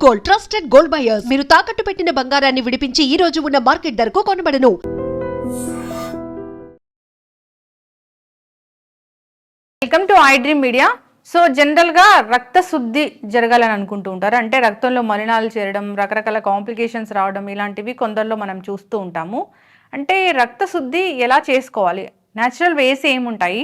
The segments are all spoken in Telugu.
Gold, trusted gold buyers. మీరు తాకట్టు పెట్టిన బంగారాన్ని విడిపించి ఈ రోజు ఉన్న మార్కెట్ ధరకు కొనబడను. Welcome to I dream media. So జనరల్గా రక్త శుద్ధి జరగాలని అనుకుంటూ ఉంటారు. అంటే రక్తంలో మలినాలు చేరడం, రకరకాల కాంప్లికేషన్స్ రావడం, ఇలాంటివి కొందరిలో మనం చూస్తూ ఉంటాము. అంటే రక్త శుద్ధి ఎలా చేసుకోవాలి, న్యాచురల్ వేస్ ఏముంటాయి,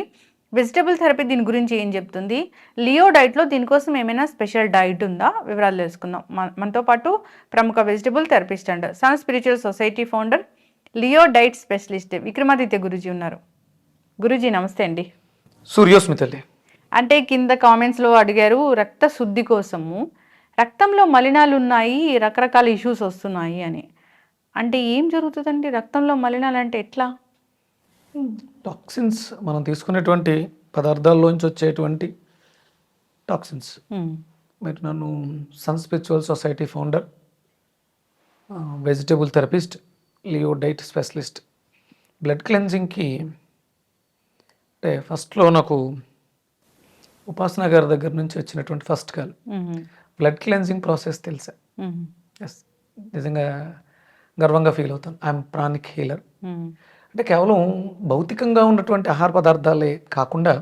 వెజిటబుల్ థెరపీ దీని గురించి ఏం చెప్తుంది, లియో డైట్లో దీనికోసం ఏమైనా స్పెషల్ డైట్ ఉందా, వివరాలు తెలుసుకుందాం. మనతో పాటు ప్రముఖ vegetable therapist and sun spiritual society founder, Leo diet specialist Vikramaditya Guruji ఉన్నారు. గురూజీ నమస్తే అండి. సూర్యోస్మితల్లి. అంటే కింద కామెంట్స్లో అడిగారు, రక్త శుద్ధి కోసము రక్తంలో మలినాలు ఉన్నాయి, రకరకాల ఇష్యూస్ వస్తున్నాయి అని. అంటే ఏం జరుగుతుందండి రక్తంలో మలినాలు అంటే ఎట్లా? టాక్సిన్స్, మనం తీసుకునేటువంటి పదార్థాల్లోంచి వచ్చేటువంటి టాక్సిన్స్. మీరు నన్ను sun spiritual society founder, vegetable therapist, Leo diet specialist. Blood క్లెన్జింగ్కి అంటే ఫస్ట్లో నాకు ఉపాసన గారి దగ్గర నుంచి వచ్చినటువంటి first call. Blood cleansing process తెలుసా? ఎస్, నిజంగా గర్వంగా ఫీల్ అవుతాను. I'm pranic healer. అంటే కేవలం భౌతికంగా ఉన్నటువంటి ఆహార పదార్థాలే కాకుండా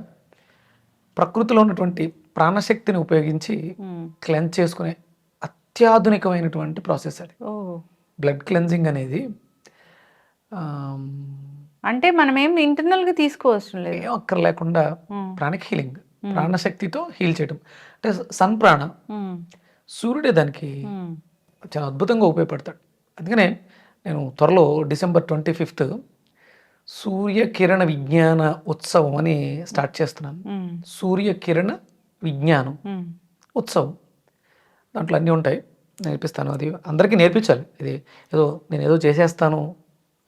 ప్రకృతిలో ఉన్నటువంటి ప్రాణశక్తిని ఉపయోగించి క్లెన్స్ చేసుకునే అత్యాధునికమైనటువంటి ప్రాసెస్ అది బ్లడ్ క్లెన్జింగ్ అనేది. అంటే మనం ఏం ఇంటర్నల్గా తీసుకోవచ్చు లేదు, ఏం అక్కర్ లేకుండా ప్రాణిక్ హీలింగ్, ప్రాణశక్తితో హీల్ చేయడం. అంటే సన్ ప్రాణ, సూర్యుడే దానికి చాలా అద్భుతంగా ఉపయోగపడతాడు. అందుకనే నేను త్వరలో December 25th సూర్యకిరణ విజ్ఞాన ఉత్సవం అని స్టార్ట్ చేస్తున్నాను. సూర్యకిరణ విజ్ఞానం ఉత్సవం. దాంట్లో అన్నీ ఉంటాయి, నేర్పిస్తాను. అది అందరికీ నేర్పించాలి. ఇది నేను ఏదో చేసేస్తాను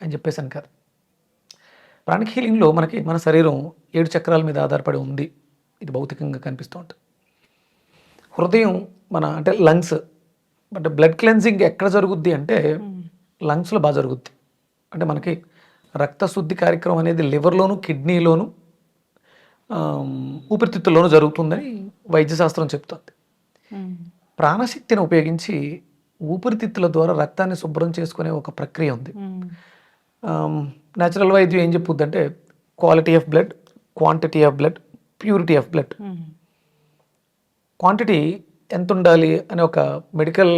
అని చెప్పేసాను కాదు. ప్రాణిక్ హీలింగ్లో మనకి మన శరీరం 7 చక్రాల మీద ఆధారపడి ఉంది. ఇది భౌతికంగా కనిపిస్తూ ఉంటుంది. హృదయం అంటే లంగ్స్. బట్ బ్లడ్ క్లెన్జింగ్ ఎక్కడ జరుగుద్ది అంటే లంగ్స్లో బాగా జరుగుద్ది. అంటే మనకి రక్త శుద్ధి కార్యక్రమం అనేది లివర్లోను, కిడ్నీలోను, ఊపిరితిత్తుల్లోనూ జరుగుతుందని వైద్యశాస్త్రం చెప్తుంది. ప్రాణశక్తిని ఉపయోగించి ఊపిరితిత్తుల ద్వారా రక్తాన్ని శుభ్రం చేసుకునే ఒక ప్రక్రియ ఉంది. న్యాచురల్ వైద్యం ఏం చెప్పుద్ది అంటే quality of blood, quantity of blood, purity of blood. Quantity ఎంత ఉండాలి అని ఒక మెడికల్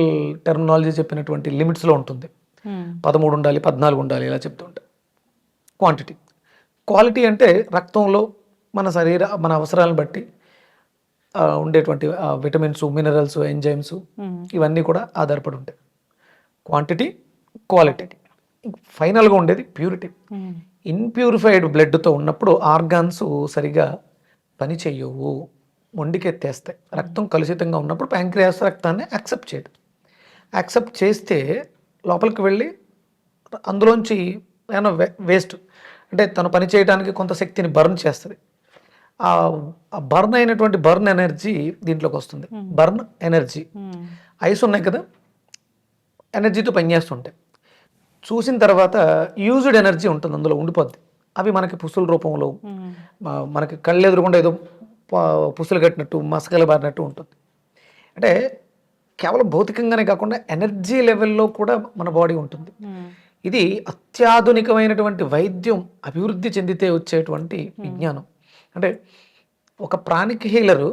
టెర్మినాలజీ చెప్పినటువంటి లిమిట్స్లో ఉంటుంది. 13 ఉండాలి, 14 ఉండాలి, ఇలా చెప్తూ ఉంటాయి క్వాంటిటీ. క్వాలిటీ అంటే రక్తంలో మన అవసరాలను బట్టి ఉండేటువంటి విటమిన్స్, మినరల్స్, ఎంజైమ్స్ ఇవన్నీ కూడా ఆధారపడి ఉంటాయి. Quantity, quality. ఫైనల్గా ఉండేది ప్యూరిటీ. ఇన్ప్యూరిఫైడ్ బ్లడ్తో ఉన్నప్పుడు ఆర్గాన్స్ సరిగా పని చెయ్యవు, మొండికెత్తేస్తాయి. రక్తం కలుషితంగా ఉన్నప్పుడు ప్యాంక్రియాస్ రక్తాన్ని యాక్సెప్ట్ చేయదు. యాక్సెప్ట్ చేస్తే లోపలికి వెళ్ళి అందులోంచి ఏమైనా వేస్ట్ అంటే తను పని చేయడానికి కొంత శక్తిని బర్న్ చేస్తుంది. ఆ బర్న్ అయినటువంటి బర్న్ ఎనర్జీ దీంట్లోకి వస్తుంది. బర్న్ ఎనర్జీ, ఐస్ ఉన్నాయి కదా, ఎనర్జీతో పనిచేస్తుంటాయి. చూసిన తర్వాత యూజ్డ్ ఎనర్జీ ఉంటుంది, అందులో ఉండిపోద్ది. అవి మనకి పుసుల రూపంలో, మనకి కళ్ళు ఎదురుకుండా ఏదో పుసులు కట్టినట్టు, మసకలు బారినట్టు ఉంటుంది. అంటే కేవలం భౌతికంగానే కాకుండా ఎనర్జీ లెవెల్లో కూడా మన బాడీ ఉంటుంది. ఇది అత్యాధునికమైనటువంటి వైద్యం అభివృద్ధి చెందితే వచ్చేటువంటి విజ్ఞానం. అంటే ఒక ప్రాణిక్ హీలరు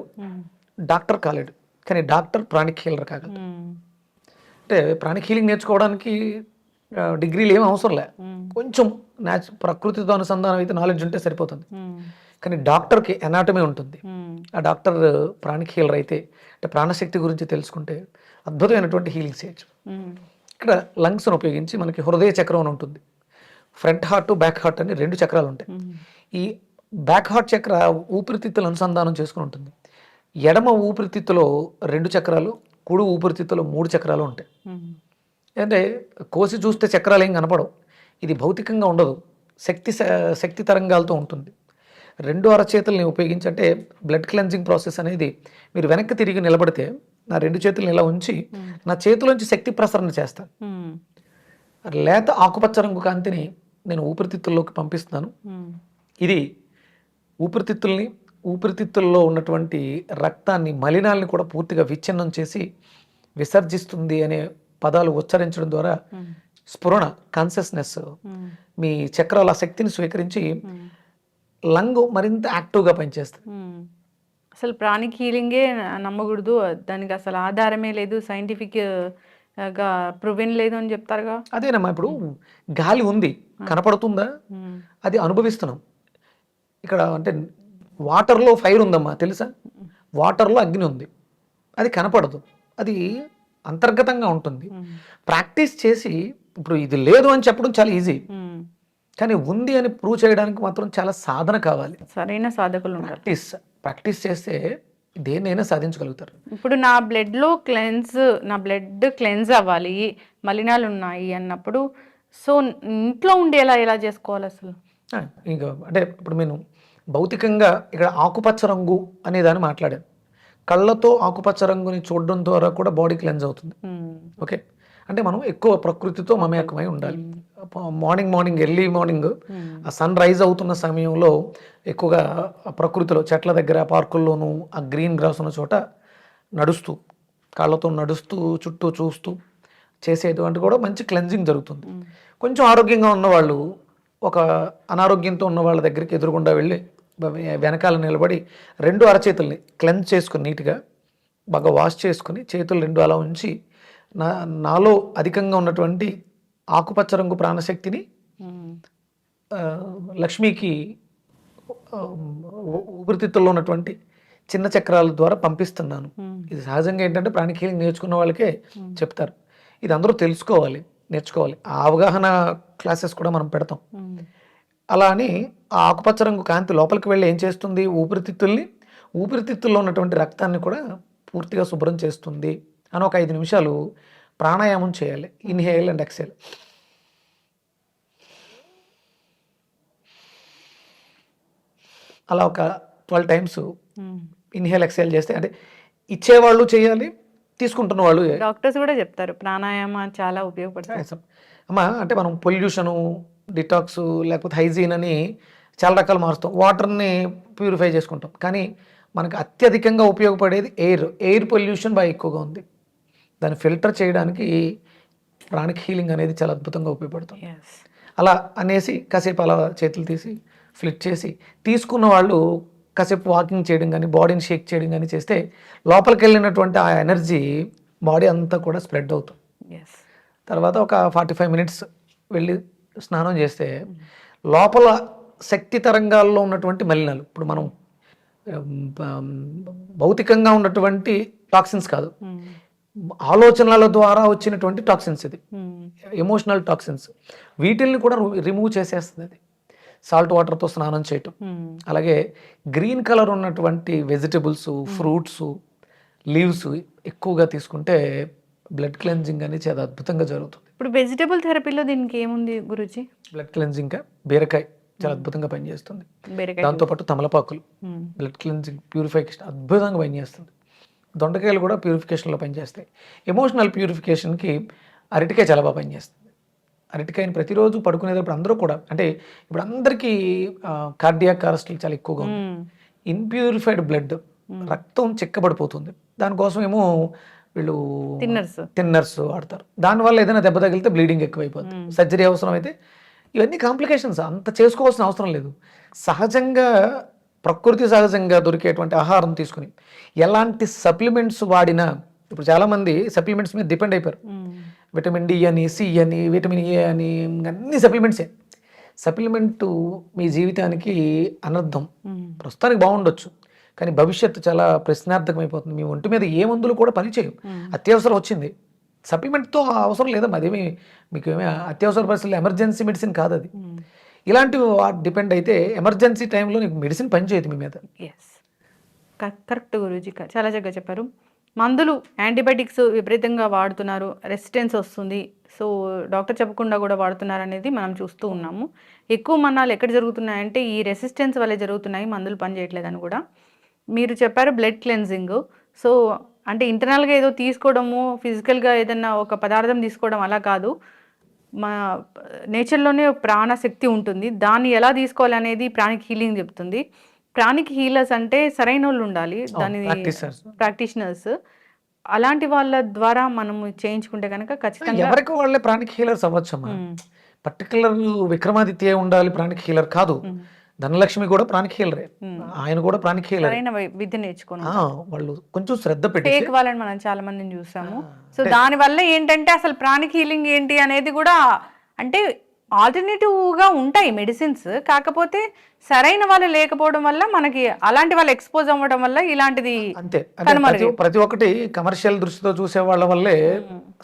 డాక్టర్ కాలేడు, కానీ డాక్టర్ ప్రాణిక్ హీలర్ కాగలడు. అంటే ప్రాణిక్ హీలింగ్ నేర్చుకోవడానికి డిగ్రీలు ఏం అవసరం లే, కొంచెం ప్రకృతితో అనుసంధానం అయితే నాలెడ్జ్ ఉంటే సరిపోతుంది. కానీ డాక్టర్కి ఎనాటమీ ఉంటుంది. ఆ డాక్టర్ ప్రాణిక్ హీలర్ అయితే, అంటే ప్రాణశక్తి గురించి తెలుసుకుంటే అద్భుతమైనటువంటి హీలింగ్ చేయొచ్చు. ఇక్కడ లంగ్స్ను ఉపయోగించి మనకి హృదయ చక్రం అని ఉంటుంది. ఫ్రంట్ హార్ట్, బ్యాక్ హార్ట్ అని 2 చక్రాలు ఉంటాయి. ఈ బ్యాక్ హార్ట్ చక్ర ఊపిరితిత్తులు అనుసంధానం చేసుకుని ఉంటుంది. ఎడమ ఊపిరితిత్తులో 2 చక్రాలు, కుడి ఊపిరితిత్తులో 3 చక్రాలు ఉంటాయి. అంటే కోసి చూస్తే చక్రాలు ఏం కనపడవు. ఇది భౌతికంగా ఉండదు, శక్తి తరంగాలతో ఉంటుంది. 2 అరచేతుల్ని ఉపయోగించి, అంటే బ్లడ్ క్లెన్జింగ్ ప్రాసెస్ అనేది మీరు వెనక్కి తిరిగి నిలబడితే నా 2 చేతులను ఇలా ఉంచి నా చేతిలోంచి శక్తి ప్రసరణ చేస్తాను. లేత ఆకుపచ్చ రంగు కాంతిని నేను ఊపిరితిత్తుల్లోకి పంపిస్తున్నాను. ఇది ఊపిరితిత్తుల్లో ఉన్నటువంటి రక్తాన్ని, మలినాల్ని కూడా పూర్తిగా విచ్ఛిన్నం చేసి విసర్జిస్తుంది అనే పదాలు ఉచ్చరించడం ద్వారా స్ఫురణ, కాన్షియస్నెస్, మీ చక్రాల శక్తిని స్వీకరించి లంగ్ మరింత యాక్టివ్గా పనిచేస్తుంది. అసలు ప్రాణిక్ హీలింగే నమ్మకూడదు, దానికి అసలు ఆధారమే లేదు, సైంటిఫిక్ గా ప్రూవెన్ లేదు అని చెప్తారుగా. అదేనమ్మా, ఇప్పుడు గాలి ఉంది, కనపడుతుందా? అది అనుభవిస్తున్నాం. ఇక్కడ అంటే వాటర్లో ఫైర్ ఉందమ్మా, తెలుసా? వాటర్లో అగ్ని ఉంది, అది కనపడదు, అది అంతర్గతంగా ఉంటుంది. ప్రాక్టీస్ చేసి ఇప్పుడు ఇది లేదు అని చెప్పడం చాలా ఈజీ, కానీ ఉంది అని ప్రూవ్ చేయడానికి మాత్రం చాలా సాధన కావాలి. సరైన సాధకులు ఉండాలి. ప్రాక్టీస్ చేస్తే దేన్నైనా సాధించగలుగుతారు. ఇప్పుడు నా బ్లడ్ క్లెన్స్ అవ్వాలి, మలినాలు ఉన్నాయి అన్నప్పుడు సో ఇంట్లో ఉండేలా ఎలా చేసుకోవాలి అసలు? ఇంకా అంటే ఇప్పుడు నేను భౌతికంగా ఇక్కడ ఆకుపచ్చ రంగు అనే దాన్ని మాట్లాడాను. కళ్ళతో ఆకుపచ్చ రంగుని చూడడం ద్వారా కూడా బాడీ క్లెన్స్ అవుతుంది. ఓకే, అంటే మనం ఎక్కువ ప్రకృతితో మమేకమై ఉండాలి. మార్నింగ్ ఎర్లీ మార్నింగ్ ఆ సన్ రైజ్ అవుతున్న సమయంలో ఎక్కువగా ప్రకృతిలో చెట్ల దగ్గర, పార్కుల్లోనూ ఆ గ్రీన్ గ్రాస్ ఉన్న చోట నడుస్తూ, కాళ్ళతో నడుస్తూ చుట్టూ చూస్తూ చేసేటువంటి కూడా మంచి క్లెన్జింగ్ జరుగుతుంది. కొంచెం ఆరోగ్యంగా ఉన్నవాళ్ళు ఒక అనారోగ్యంతో ఉన్న వాళ్ళ దగ్గరికి ఎదురుగుండా వెళ్ళి వెనకాల నిలబడి 2 అరచేతుల్ని క్లెన్స్ చేసుకుని నీట్గా బాగా వాష్ చేసుకుని చేతులు 2 అలా ఉంచి నాలో అధికంగా ఉన్నటువంటి ఆకుపచ్చ రంగు ప్రాణశక్తిని లక్ష్మికి ఊపిరితిత్తుల్లో ఉన్నటువంటి చిన్న చక్రాల ద్వారా పంపిస్తున్నాను. ఇది సహజంగా ఏంటంటే ప్రాణిక్ హీలింగ్ నేర్చుకున్న వాళ్ళకే చెప్తారు. ఇది అందరూ తెలుసుకోవాలి, నేర్చుకోవాలి. ఆ అవగాహన క్లాసెస్ కూడా మనం పెడతాం. అలా అని ఆ ఆకుపచ్చ రంగు కాంతి లోపలికి వెళ్ళి ఏం చేస్తుంది? ఊపిరితిత్తుల్లో ఉన్నటువంటి రక్తాన్ని కూడా పూర్తిగా శుభ్రం చేస్తుంది అని ఒక 5 నిమిషాలు ప్రాణాయామం చేయాలి. Inhale and exhale. అలా ఒక 12 టైమ్స్ ఇన్హేల్ ఎక్సేల్ చేస్తే, అంటే ఇచ్చేవాళ్ళు చేయాలి, తీసుకుంటున్న వాళ్ళు. డాక్టర్స్ కూడా చెప్తారు ప్రాణాయామం చాలా ఉపయోగపడుతుంది అమ్మా. అంటే మనం పొల్యూషను, డిటాక్స్, లేకపోతే హైజీన్ అని చాలా రకాలు మారుస్తాం. వాటర్ని ప్యూరిఫై చేసుకుంటాం, కానీ మనకు అత్యధికంగా ఉపయోగపడేది ఎయిర్ పొల్యూషన్ బాగా ఎక్కువగా ఉంది. దాన్ని ఫిల్టర్ చేయడానికి ప్రాణిక్ హీలింగ్ అనేది చాలా అద్భుతంగా ఉపయోగపడుతుంది. అలా అనేసి కాసేపు అలా చేతులు తీసి ఫ్లిట్ చేసి తీసుకున్న వాళ్ళు కాసేపు వాకింగ్ చేయడం కానీ, బాడీని షేక్ చేయడం కానీ చేస్తే లోపలికి వెళ్ళినటువంటి ఆ ఎనర్జీ బాడీ అంతా కూడా స్ప్రెడ్ అవుతుంది. తర్వాత ఒక 45 మినిట్స్ వెళ్ళి స్నానం చేస్తే లోపల శక్తి తరంగాల్లో ఉన్నటువంటి మలినాలు, ఇప్పుడు మనం భౌతికంగా ఉన్నటువంటి టాక్సిన్స్ కాదు, ఆలోచనల ద్వారా వచ్చినటువంటి టాక్సిన్స్, ఇది ఎమోషనల్ టాక్సిన్స్, వీటిల్ని కూడా రిమూవ్ చేసేస్తుంది అది సాల్ట్ వాటర్తో స్నానం చేయటం. అలాగే గ్రీన్ కలర్ ఉన్నటువంటి వెజిటబుల్స్, ఫ్రూట్స్, లీవ్స్ ఎక్కువగా తీసుకుంటే బ్లడ్ క్లెన్జింగ్ అనేది చాలా అద్భుతంగా జరుగుతుంది. ఇప్పుడు వెజిటబుల్ థెరపీలో దీనికి ఏముంది గురుజీ? బ్లడ్ క్లెన్జింగ్ బీరకాయ చాలా అద్భుతంగా పనిచేస్తుంది. దాంతోపాటు తమలపాకులు బ్లడ్ క్లెన్జింగ్, ప్యూరిఫికేషన్ అద్భుతంగా పనిచేస్తుంది. దొండకాయలు కూడా ప్యూరిఫికేషన్లో పనిచేస్తాయి. ఎమోషనల్ ప్యూరిఫికేషన్కి అరటికాయ చాలా బాగా పనిచేస్తుంది. అరటికాయని ప్రతిరోజు పడుకునేటప్పుడు అందరూ కూడా, అంటే ఇప్పుడు అందరికీ కార్డియాక్ అరెస్టులు చాలా ఎక్కువగా ఉంది. ఇన్ప్యూరిఫైడ్ బ్లడ్, రక్తం చిక్కబడిపోతుంది. దానికోసం ఏమో వీళ్ళు థిన్నర్స్ వాడతారు. దానివల్ల ఏదైనా దెబ్బ తగిలితే బ్లీడింగ్ ఎక్కువైపోతుంది, సర్జరీ అవసరం అయితే. ఇవన్నీ కాంప్లికేషన్స్, అంత చేసుకోవాల్సిన అవసరం లేదు. సహజంగా ప్రకృతి సహజంగా దొరికేటువంటి ఆహారం తీసుకుని ఎలాంటి సప్లిమెంట్స్ వాడినా, ఇప్పుడు చాలామంది సప్లిమెంట్స్ మీద డిపెండ్ అయిపోయారు. విటమిన్ డి అని, సి అని, విటమిన్ ఏ అని, అన్ని సప్లిమెంట్సే. సప్లిమెంటు మీ జీవితానికి అనర్థం. ప్రస్తుతానికి బాగుండొచ్చు, కానీ భవిష్యత్తు చాలా ప్రశ్నార్థకమైపోతుంది. మీ ఒంటి మీద ఏ మందులు కూడా పనిచేయవు. అత్యవసరం వచ్చింది, సప్లిమెంట్తో అవసరం లేదమ్మా. అదేమి మీకు ఏమి అత్యవసర పరిస్థితుల్లో ఎమర్జెన్సీ మెడిసిన్ కాదు అది. ఇలాంటివి డిపెండ్ అయితే ఎమర్జెన్సీ టైంలో నీకు మెడిసిన్ పనిచేయదు మీ మీద. కరెక్ట్ గురూజీ, చాలా చక్కగా చెప్పారు. మందులు, యాంటీబయాటిక్స్ విపరీతంగా వాడుతున్నారు, రెసిస్టెన్స్ వస్తుంది, సో డాక్టర్ చెప్పకుండా కూడా వాడుతున్నారు అనేది మనం చూస్తూ ఉన్నాము. ఎక్కువ మరణాలు ఎక్కడ జరుగుతున్నాయంటే ఈ రెసిస్టెన్స్ వల్లే జరుగుతున్నాయి, మందులు పనిచేయట్లేదని కూడా మీరు చెప్పారు. బ్లడ్ క్లెన్జింగ్, సో అంటే ఇంటర్నల్గా ఏదో తీసుకోవడము, ఫిజికల్గా ఏదన్నా ఒక పదార్థం తీసుకోవడం అలా కాదు. మా నేచర్లోనే ప్రాణశక్తి ఉంటుంది, దాన్ని ఎలా తీసుకోవాలి అనేది ప్రాణిక్ హీలింగ్ చెప్తుంది. ప్రాణిక్ హీలర్స్ అంటే సరైన వాళ్ళు ఉండాలి, దాని ప్రాక్టీషనర్స్. అలాంటి వాళ్ళ ద్వారా మనం చేయించుకుంటే కనుక ఖచ్చితంగా ఎవరికి వాళ్ళే ప్రాణిక్ హీలర్స్ అవ్వచ్చమ్మా. పర్టికులర్ విక్రమాదిత్య ఉండాలి ప్రాణిక్ హీలర్ కాదు. ధనలక్ష్మి కూడా ప్రాణిక్ హీలరే, ఆయన కూడా ప్రాణిక్ హీలర్. సరైన విద్య నేర్చుకోను వాళ్ళు కొంచెం శ్రద్ధ పెట్టి ఫేక్ వాళ్ళని మనం చాలా మందిని చూసాము. సో దాని వల్ల ఏంటంటే అసలు ప్రాణిక్ హీలింగ్ ఏంటి అనేది కూడా అంటే ఆల్టర్నేటివ్ గా ఉంటాయి మెడిసిన్స్, కాకపోతే సరైన వాళ్ళు లేకపోవడం వల్ల మనకి అలాంటి వాళ్ళు ఎక్స్పోజ్ అవ్వడం వల్ల ఇలాంటిది అంతే. అదే ప్రతి ఒక్కటి కమర్షియల్ దృష్టితో చూసే వాళ్ళ వల్లే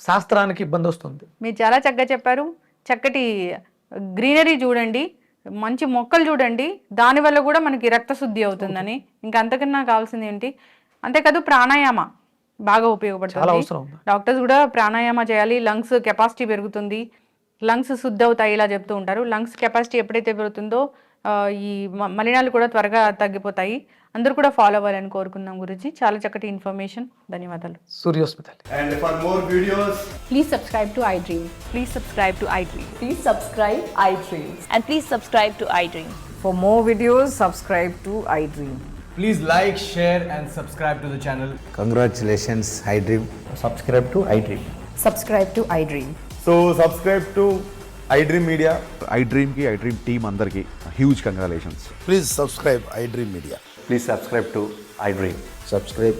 శాస్త్రానికి ఇబ్బంది వస్తుంది. మీరు చాలా చక్కగా చెప్పారు. చక్కటి గ్రీనరీ చూడండి, మంచి మొక్కలు చూడండి, దానివల్ల కూడా మనకి రక్తశుద్ధి అవుతుందని. ఇంకా అంతకన్నా కావాల్సింది ఏంటి, అంతేకాదు ప్రాణాయామ బాగా చాలా ఉపయోగపడుతుంది. అవసరం. డాక్టర్స్ కూడా ప్రాణాయామ చేయాలి, లంగ్స్ కెపాసిటీ పెరుగుతుంది, లంగ్స్ శుద్ధి అవుతాయి ఇలా చెప్తూ ఉంటారు. లంగ్స్ కెపాసిటీ ఎప్పుడైతే పెరుగుతుందో ఈ మలినాలు కూడా త్వరగా తగ్గిపోతాయి. అందరూ కూడా ఫాలో అవ్వాలని కోరుకుందాం గురించి. చాలా చక్కటి ఇన్ఫర్మేషన్, ధన్యవాదాలు. సూర్యోస్మితాలి. And for more videos, Please subscribe to iDream. Please subscribe to iDream. Please subscribe iDream. And please subscribe to iDream. For more videos, subscribe to iDream. please like, share and subscribe to the channel. Congratulations, iDream. Subscribe to iDream. Subscribe to iDream. So subscribe to iDream Media. iDream की iDream team अंदर की huge congratulations. Please subscribe iDream Media. Please subscribe to iDream. Subscribe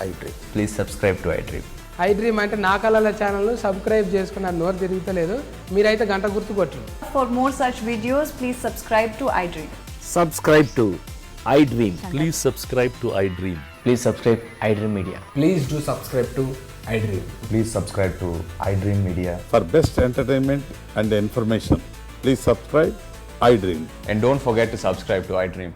iDream. Please subscribe to iDream. iDream అంటే నా కళల ఛానల్ సబ్స్క్రైబ్ చేసుకున్నారు, నోరు తిరుగుతలేదు. మీరైతే గంట గుర్తు కొట్టండి. For more such videos, please subscribe to iDream. Subscribe to iDream. Please subscribe to iDream. Please subscribe iDream Media. Please do subscribe to iDream. Please subscribe to iDream Media. For best entertainment and information, please subscribe iDream. And don't forget to subscribe to iDream.